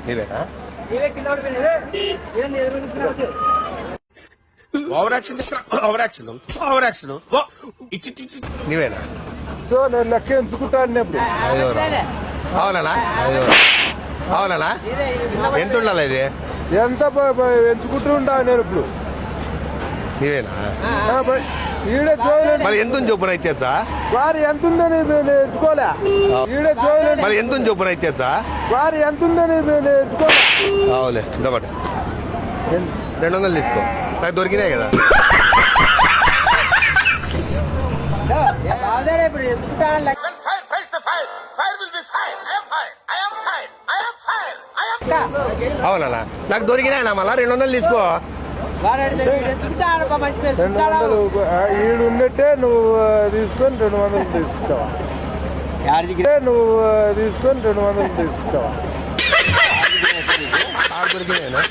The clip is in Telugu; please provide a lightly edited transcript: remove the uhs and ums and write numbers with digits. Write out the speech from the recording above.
నీవేనా ఓవర్ యాక్షన్ నీవేనా సో నేను లెక్క ఎంచుకుంటాను ఇప్పుడు. అవునా అవునా ఎంత ఉండాలి ఇది ఎంత ఎంచుకుంటూ ఉంటాను నేను ఇప్పుడు. నీవేనా ఈడే జోయిలు మళ్ళీ ఎంత చొప్పున ఇచ్చేసా వారు ఎంత ఉందని నేను ఎంచుకోలే. ఈడే జోయిలు మళ్ళీ ఎంత చొప్పున ఇచ్చేసా వారు ఎంత ఉందని నేను ఎంచుకోలే. అవులే ఇంకొకటి 200 తీసుకో నాకు దొరికినాయి కదా. అవునా నాకు దొరికినాయనా మళ్ళా 200 తీసుకో. 200 ఈడు ఉన్నట్టే నువ్వు తీసుకొని 200 తీసుకొచ్చావా? నువ్వు తీసుకొని 200 తీసుకొచ్చావా? దొరికినాయనా